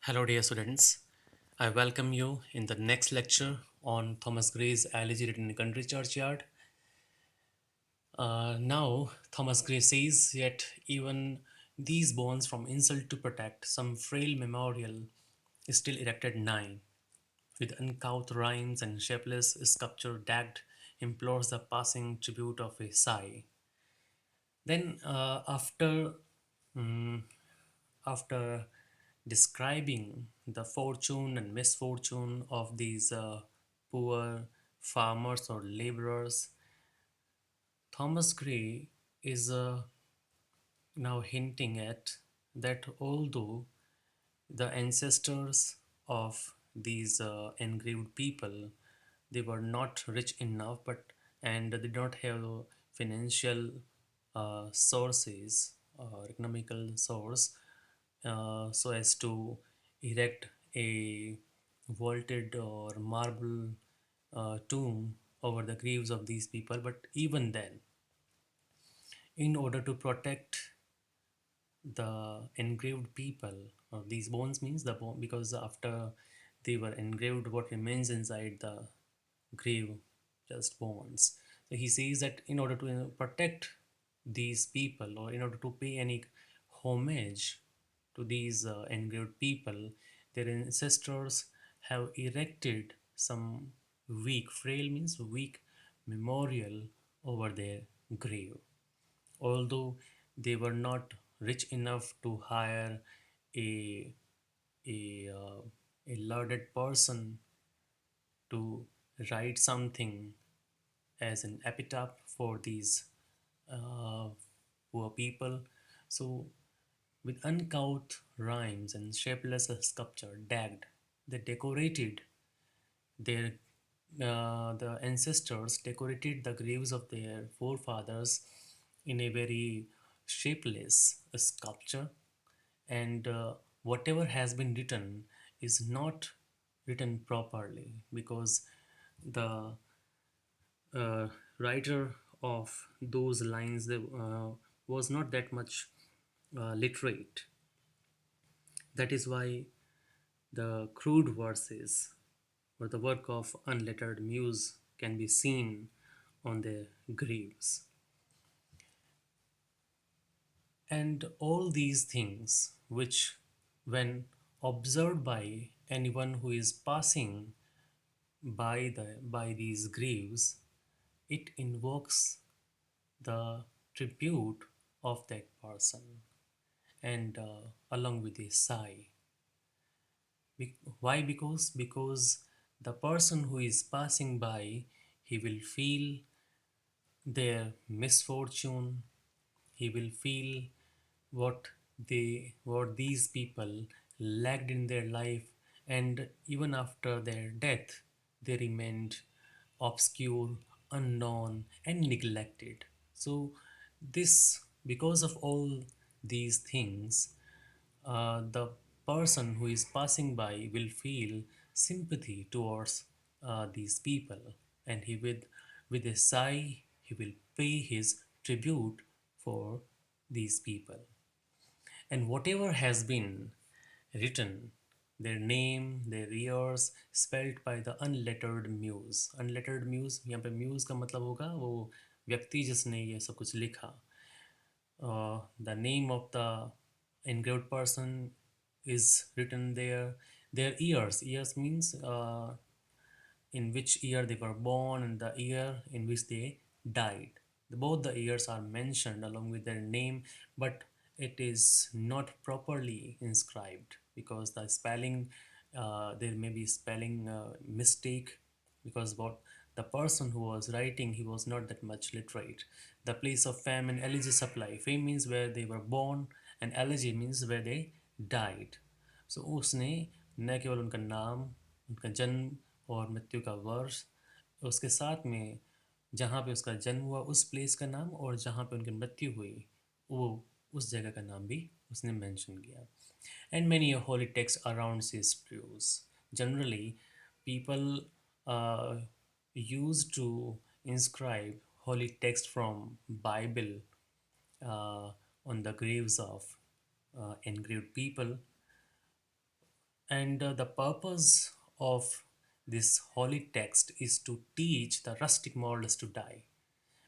Hello, dear students. I welcome you in the next lecture on Thomas Gray's Elegy written in country churchyard. Now, Thomas Gray says, yet even these bones from insult to protect, some frail memorial is still erected nigh, with uncouth rhymes and shapeless sculpture dagged, implores the passing tribute of a sigh. Then, mm, after describing the fortune and misfortune of these poor farmers or laborers, Thomas Gray is now hinting at that although the ancestors of these engraved people, they were not rich enough, but and they did not have financial sources or economical source so as to erect a vaulted or marble tomb over the graves of these people. But even then, in order to protect the engraved people, these bones means the bone, because after they were engraved, what remains inside the grave, just bones. So he says that in order to protect these people, or in order to pay any homage to these engraved people, their ancestors have erected some weak, frail means weak, memorial over their grave. Although they were not rich enough to hire a a, uh, a learned person to write something as an epitaph for these uh, poor people. So, with uncouth rhymes and shapeless sculpture dagged, they decorated their the ancestors decorated the graves of their forefathers in a very shapeless sculpture, and whatever has been written is not written properly because the writer of those lines was not that much literate. That is why the crude verses or the work of unlettered muse can be seen on their graves. And all these things, which, when observed by anyone who is passing by these graves, it invokes the tribute of that person, and along with a sigh. Why? Because the person who is passing by, he will feel their misfortune. He will feel what what these people lacked in their life, and even after their death, they remained obscure, unknown, and neglected. So this, because of all these things, the person who is passing by will feel sympathy towards these people, and he with a sigh he will pay his tribute for these people. And whatever has been written, their name, their years, spelled by the unlettered muse. Unlettered muse, यहाँ पे muse का मतलब होगा वो व्यक्ति जिसने ये सब कुछ लिखा. The name of the engraved person is written there. Their years means in which year they were born and the year in which they died. Both the years are mentioned along with their name, but it is not properly inscribed because the spelling, there may be spelling mistake, because what the person who was writing, he was not that much literate. The place of fame and elegy supply. Fame means where they were born, and elegy means where they died. So उसने न केवल उनका नाम, उनका जन्म और मृत्यु का वर्ष, उसके साथ में जहाँ पे उसका जन्म हुआ उस प्लेस का नाम, और जहाँ पे उनकी मृत्यु हुई वो उस जगह का नाम भी उसने मेंशन किया. And many a holy text around his pews. Generally, people uh, used to inscribe holy text from Bible uh, on the graves of engraved people. And the purpose of this holy text is to teach the rustic mortals to die.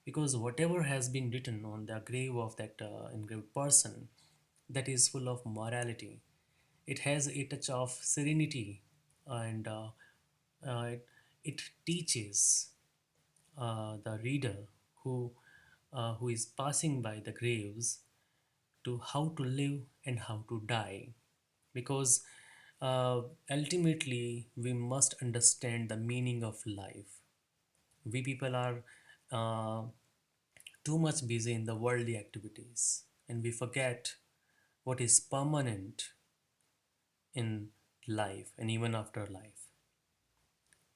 Because whatever has been written on the grave of that engraved person, that is full of morality. It has a touch of serenity, and it, it teaches the reader who is passing by the graves to how to live and how to die, because uh, ultimately we must understand the meaning of life. We people are uh, too much busy in the worldly activities, and we forget what is permanent in life and even after life.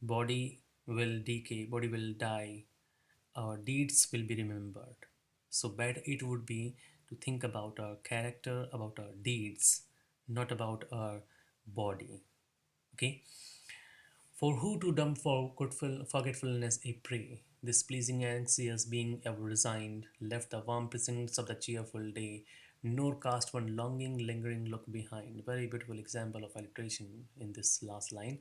Body will decay, body will die, our deeds will be remembered. So better it would be to think about our character, about our deeds, not about our body. Okay. For who to dump for forgetfulness a prey, this pleasing anxious being ever resigned, left the warm precincts of the cheerful day, nor cast one longing, lingering look behind. Very beautiful example of alliteration in this last line.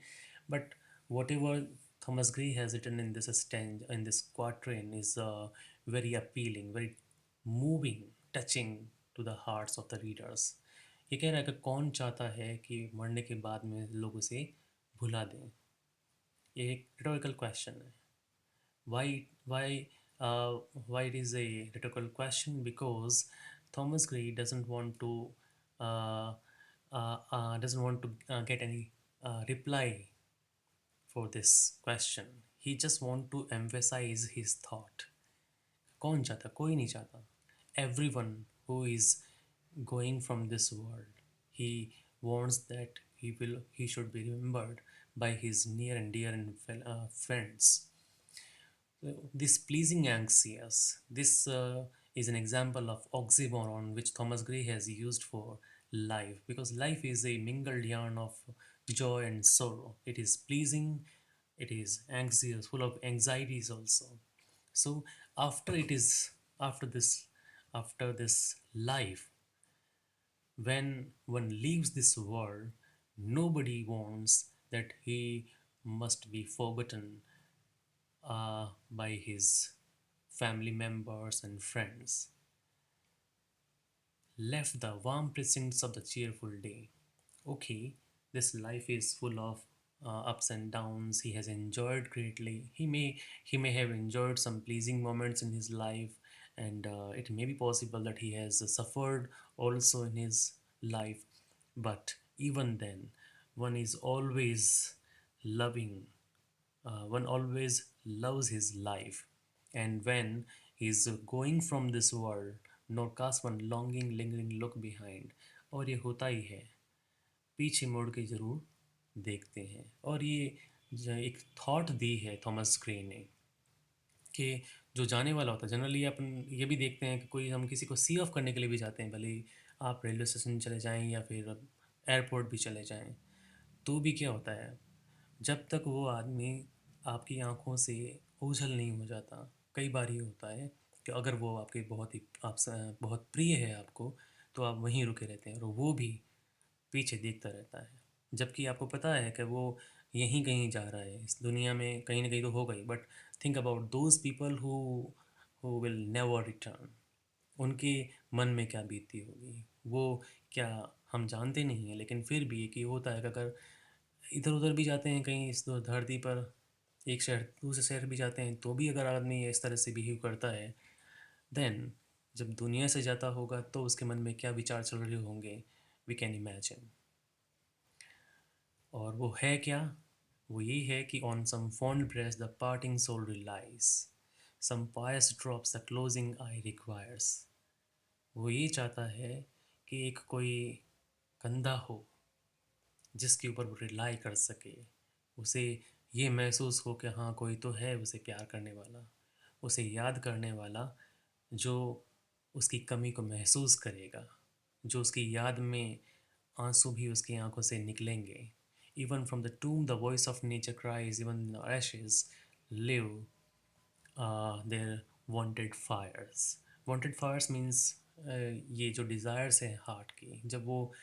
But whatever Thomas Gray has written in this stanza, in this quatrain, is very appealing, very moving, touching to the hearts of the readers. ये कह रहा है कि कौन चाहता है कि मरने के बाद में लोग उसे भुला दें. ये एक rhetorical question है. Why uh, why it is a rhetorical question? Because Thomas Gray doesn't want to get any reply for this question. He just want to emphasize his thought. कौन चाहता? कोई नहीं चाहता. Everyone who is going from this world, he wants that he should be remembered by his near and dear and friends. This pleasing anxious, this is an example of oxymoron which Thomas Gray has used for life, because life is a mingled yarn of joy and sorrow. It is pleasing, it is anxious, full of anxieties also. So after it is after this after this life, when one leaves this world, nobody wants that he must be forgotten by his family members and friends, left the warm precincts of the cheerful day. Okay, this life is full of ups and downs. He has enjoyed greatly. He may have enjoyed some pleasing moments in his life, and it may be possible that he has suffered also in his life. But even then, one is always loving one always loves his life, and when he's going from this world, nor cast one longing lingering look behind. और ये होता ही है, पीछे मुड़ के जरूर देखते हैं. और ये एक थॉट दी है थॉमस ग्रे ने कि जो जाने वाला होता है, जनरली अपन ये भी देखते हैं कि कोई हम किसी को सी ऑफ करने के लिए भी जाते हैं, भले ही आप रेलवे स्टेशन चले जाएं या फिर एयरपोर्ट भी चले जाएं, तो भी क्या होता है, जब तक वो आदमी आपकी आंखों से ओझल नहीं हो जाता. कई बार ये होता है कि अगर वो आपके बहुत ही आपसे बहुत प्रिय है आपको, तो आप वहीं रुके रहते हैं और वो भी पीछे देखता रहता है, जबकि आपको पता है कि वो यहीं कहीं जा रहा है, इस दुनिया में कहीं ना कहीं तो होगा ही. But think about those people who will never return. उनके मन में क्या बीतती होगी, वो क्या हम जानते नहीं हैं. लेकिन फिर भी एक ये होता है कि अगर इधर उधर भी जाते हैं कहीं इस धरती पर, एक शहर दूसरे शहर भी जाते हैं, तो भी अगर आदमी इस तरह से बिहेव करता है, देन जब दुनिया से जाता होगा तो उसके मन में क्या विचार चल रहे होंगे, वी कैन इमेजिन. और वो है क्या? वो ये है कि on some fond breast the parting soul relies, some pious drops the closing eye requires. वो ये चाहता है कि एक कोई कंधा हो जिसके ऊपर वो रिलाई कर सके, उसे ये महसूस हो कि हाँ कोई तो है उसे प्यार करने वाला, उसे याद करने वाला, जो उसकी कमी को महसूस करेगा, जो उसकी याद में आंसू भी उसकी आंखों से निकलेंगे. Even from the tomb the voice of nature cries, even ashes live their wonted fires. Wonted fires means ये जो डिज़ायर्स हैं हार्ट की, जब वो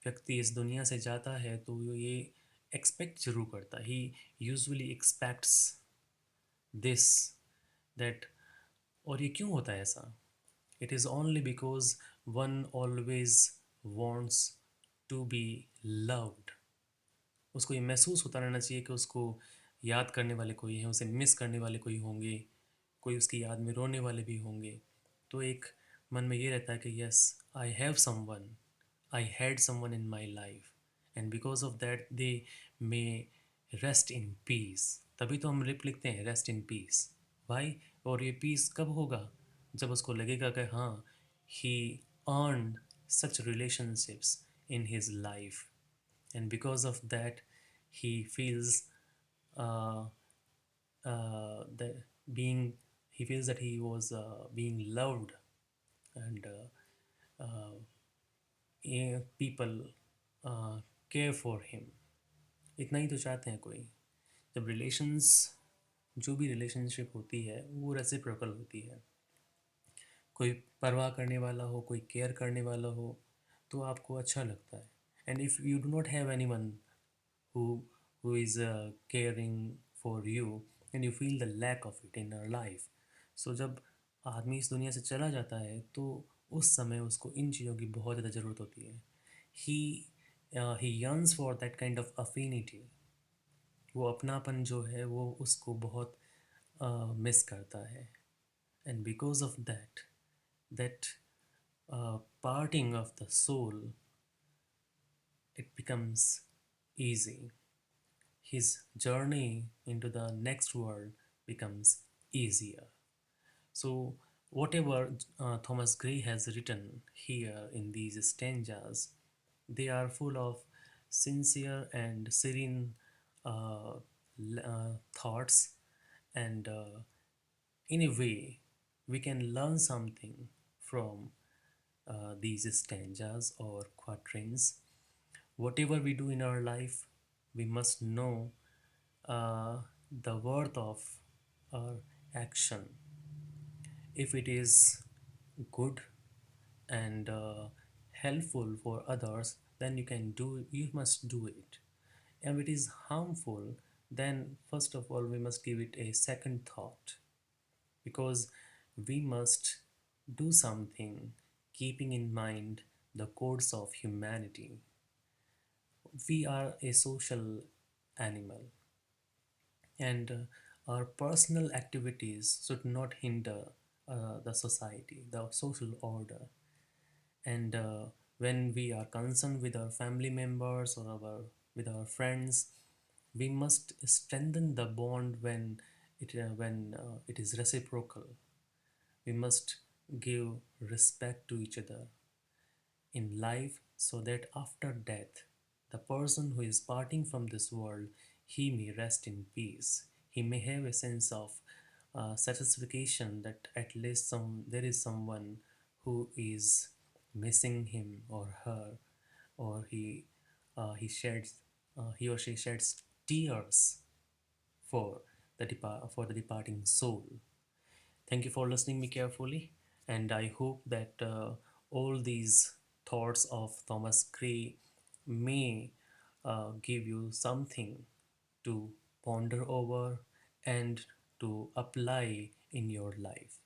व्यक्ति इस दुनिया से जाता है तो वो ये एक्सपेक्ट जरूर करता है, he usually expects this, that, और ये क्यों होता है ऐसा? It is only because one always wants to be loved. उसको ये महसूस होता रहना चाहिए कि उसको याद करने वाले कोई हैं, उसे मिस करने वाले कोई होंगे, कोई उसकी याद में रोने वाले भी होंगे। तो एक मन में ये रहता है कि yes, I have someone, I had someone in my life, and because of that they may rest in peace. तभी तो हम लिखते हैं रेस्ट इन पीस भाई। और ये पीस कब होगा? जब उसको लगेगा कि हाँ, ही earned such relationships in his life, and because of that he feels uh, that being he feels that he was being loved, and people care for him। इतना ही तो चाहते हैं कोई। जब रिलेशंस, जो भी रिलेशनशिप होती है वो रेसिप्रोकल होती है, कोई परवाह करने वाला हो, कोई केयर करने वाला हो, तो आपको अच्छा लगता है। And if you do not have any one who is caring for you, and you feel the lack of it in our life। So जब आदमी इस दुनिया से चला जाता है तो उस समय उसको इन चीज़ों की बहुत ज़्यादा ज़रूरत होती है। ही ही yearns for that kind of affinity। वो अपनापन जो है वो उसको बहुत मिस करता है। And because of that, that parting of the soul, it becomes easy, his journey into the next world becomes easier। So, whatever Thomas Gray has written here in these stanzas, they are full of sincere and serene thoughts, and in a way, we can learn something from these stanzas or quatrains. Whatever we do in our life, we must know uh, the worth of our action. If it is good and helpful for others, then you must do it. And if it is harmful, then first of all we must give it a second thought, because we must do something keeping in mind the codes of humanity. We are a social animal, and our personal activities should not hinder the society, the social order. And when we are concerned with our family members or with our friends, we must strengthen the bond when it is reciprocal. We must give respect to each other in life, so that after death, the person who is parting from this world, he may rest in peace. He may have a sense of satisfaction that at least there is someone who is missing him or her, or he or she sheds tears for for the departing soul. Thank you for listening me carefully, and I hope that all these thoughts of Thomas Gray may give you something to ponder over and to apply in your life.